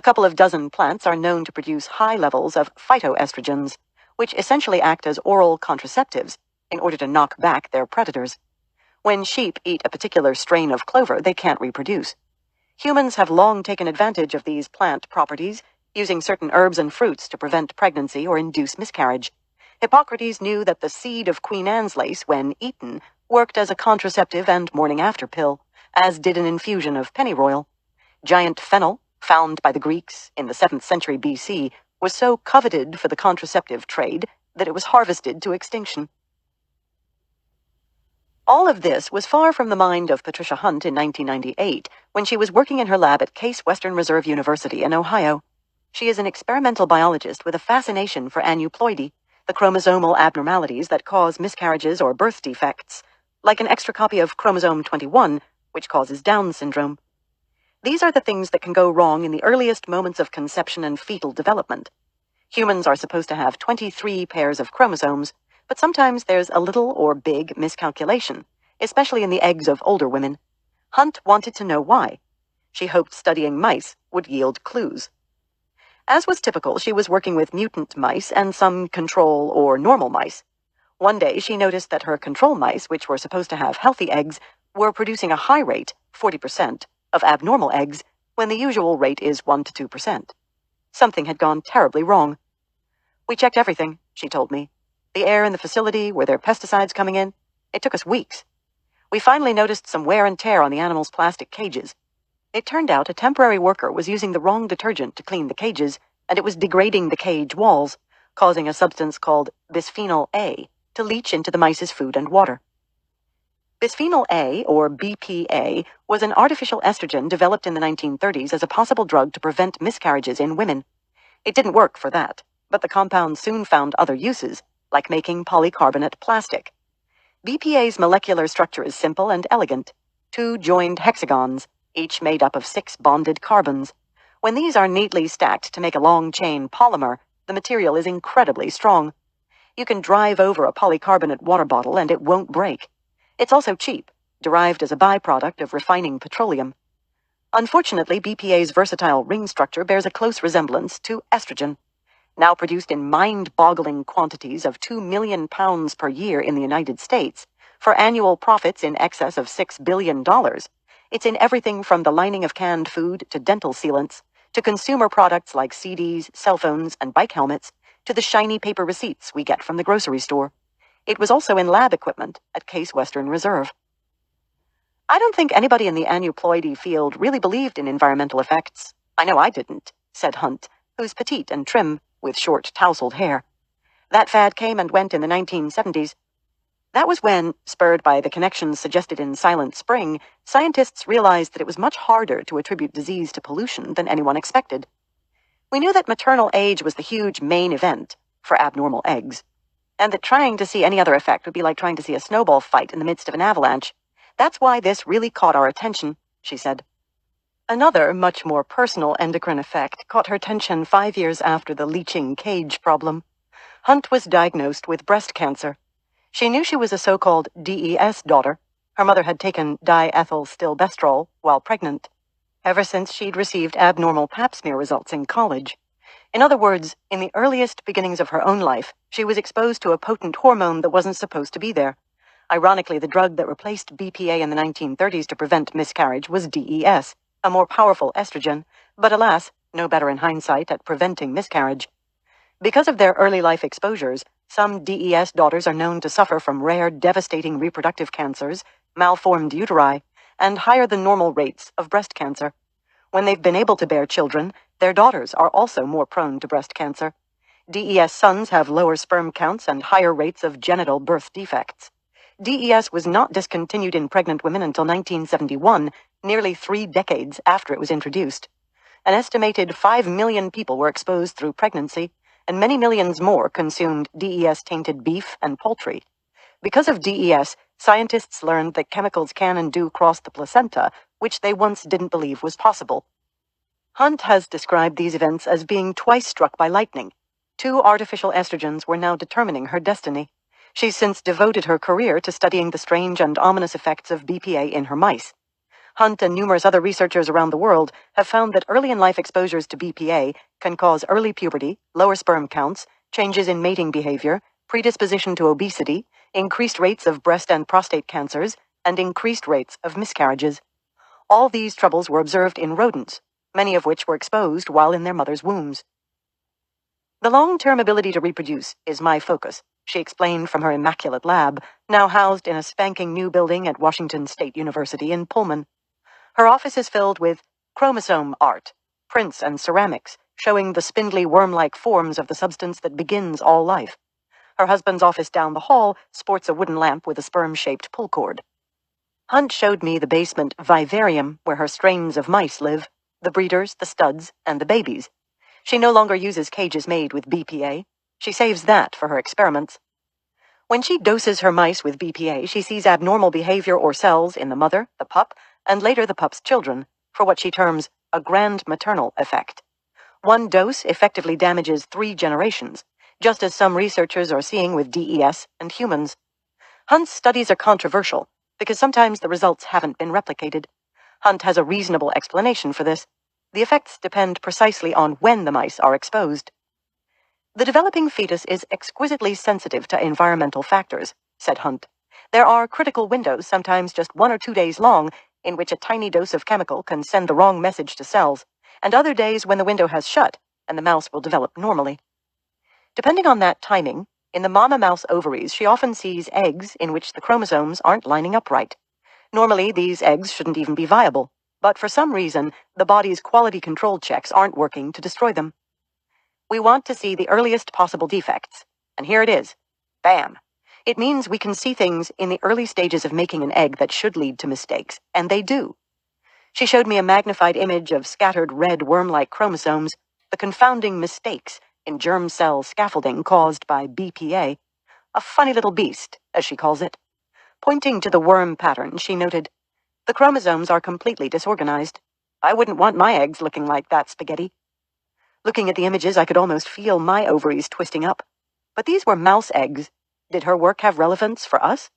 couple of dozen plants are known to produce high levels of phytoestrogens, which essentially act as oral contraceptives in order to knock back their predators. When sheep eat a particular strain of clover, they can't reproduce. Humans have long taken advantage of these plant properties, using certain herbs and fruits to prevent pregnancy or induce miscarriage. Hippocrates knew that the seed of Queen Anne's lace, when eaten, worked as a contraceptive and morning-after pill, as did an infusion of pennyroyal. Giant fennel, found by the Greeks in the 7th century BC, was so coveted for the contraceptive trade that it was harvested to extinction. All of this was far from the mind of Patricia Hunt in 1998, when she was working in her lab at Case Western Reserve University in Ohio. She is an experimental biologist with a fascination for aneuploidy, the chromosomal abnormalities that cause miscarriages or birth defects, like an extra copy of chromosome 21, which causes Down syndrome. These are the things that can go wrong in the earliest moments of conception and fetal development. Humans are supposed to have 23 pairs of chromosomes, but sometimes there's a little or big miscalculation, especially in the eggs of older women. Hunt wanted to know why. She hoped studying mice would yield clues. As was typical, she was working with mutant mice and some control or normal mice. One day she noticed that her control mice, which were supposed to have healthy eggs, were producing a high rate, 40%, of abnormal eggs, when the usual rate is 1 to 2%. Something had gone terribly wrong. "We checked everything," she told me. "The air in the facility, were there pesticides coming in? It took us weeks. We finally noticed some wear and tear on the animals' plastic cages. It turned out a temporary worker was using the wrong detergent to clean the cages, and it was degrading the cage walls, causing a substance called bisphenol A to leach into the mice's food and water." Bisphenol A, or BPA, was an artificial estrogen developed in the 1930s as a possible drug to prevent miscarriages in women. It didn't work for that, but the compound soon found other uses, like making polycarbonate plastic. BPA's molecular structure is simple and elegant: 2 joined hexagons, each made up of 6 bonded carbons. When these are neatly stacked to make a long-chain polymer, the material is incredibly strong. You can drive over a polycarbonate water bottle and it won't break. It's also cheap, derived as a byproduct of refining petroleum. Unfortunately, BPA's versatile ring structure bears a close resemblance to estrogen. Now produced in mind-boggling quantities of 2 million pounds per year in the United States, for annual profits in excess of $6 billion, it's in everything from the lining of canned food to dental sealants, to consumer products like CDs, cell phones, and bike helmets, to the shiny paper receipts we get from the grocery store. It was also in lab equipment at Case Western Reserve. I don't think anybody in the aneuploidy field really believed in environmental effects. I know I didn't, said Hunt, who's petite and trim, with short, tousled hair. That fad came and went in the 1970s. That was when, spurred by the connections suggested in Silent Spring, scientists realized that it was much harder to attribute disease to pollution than anyone expected. We knew that maternal age was the huge main event for abnormal eggs, and that trying to see any other effect would be like trying to see a snowball fight in the midst of an avalanche. That's why this really caught our attention, she said. Another, much more personal endocrine effect caught her attention 5 years after the leaching cage problem. Hunt was diagnosed with breast cancer. She knew she was a so-called DES daughter. Her mother had taken diethylstilbestrol while pregnant, ever since she'd received abnormal pap smear results in college. In other words, in the earliest beginnings of her own life, she was exposed to a potent hormone that wasn't supposed to be there. Ironically, the drug that replaced BPA in the 1930s to prevent miscarriage was DES, a more powerful estrogen, but alas, no better in hindsight at preventing miscarriage. Because of their early life exposures, some DES daughters are known to suffer from rare, devastating reproductive cancers, malformed uteri, and higher than normal rates of breast cancer. When they've been able to bear children, their daughters are also more prone to breast cancer. DES sons have lower sperm counts and higher rates of genital birth defects. DES was not discontinued in pregnant women until 1971, nearly 3 decades after it was introduced. An estimated 5 million people were exposed through pregnancy, and many millions more consumed DES-tainted beef and poultry. Because of DES, scientists learned that chemicals can and do cross the placenta, which they once didn't believe was possible. Hunt has described these events as being twice struck by lightning. 2 artificial estrogens were now determining her destiny. She's since devoted her career to studying the strange and ominous effects of BPA in her mice. Hunt and numerous other researchers around the world have found that early in life exposures to BPA can cause early puberty, lower sperm counts, changes in mating behavior, predisposition to obesity, increased rates of breast and prostate cancers, and increased rates of miscarriages. All these troubles were observed in rodents, many of which were exposed while in their mother's wombs. The long-term ability to reproduce is my focus, she explained from her immaculate lab, now housed in a spanking new building at Washington State University in Pullman. Her office is filled with chromosome art, prints and ceramics, showing the spindly worm-like forms of the substance that begins all life. Her husband's office down the hall sports a wooden lamp with a sperm-shaped pull cord. Hunt showed me the basement vivarium where her strains of mice live, the breeders, the studs, and the babies. She no longer uses cages made with BPA. She saves that for her experiments. When she doses her mice with BPA, she sees abnormal behavior or cells in the mother, the pup, and later the pup's children, for what she terms a grand maternal effect. One dose effectively damages 3 generations, just as some researchers are seeing with DES and humans. Hunt's studies are controversial because sometimes the results haven't been replicated. Hunt has a reasonable explanation for this. The effects depend precisely on when the mice are exposed. The developing fetus is exquisitely sensitive to environmental factors, said Hunt. There are critical windows, sometimes just 1 or 2 days long, in which a tiny dose of chemical can send the wrong message to cells, and other days when the window has shut and the mouse will develop normally. Depending on that timing, in the mama mouse ovaries, she often sees eggs in which the chromosomes aren't lining up right. Normally, these eggs shouldn't even be viable, but for some reason, the body's quality control checks aren't working to destroy them. We want to see the earliest possible defects, and here it is. Bam! It means we can see things in the early stages of making an egg that should lead to mistakes, and they do. She showed me a magnified image of scattered red worm-like chromosomes, the confounding mistakes in germ cell scaffolding caused by BPA, a funny little beast, as she calls it. Pointing to the worm pattern, she noted, "The chromosomes are completely disorganized. I wouldn't want my eggs looking like that spaghetti." Looking at the images, I could almost feel my ovaries twisting up. But these were mouse eggs. Did her work have relevance for us?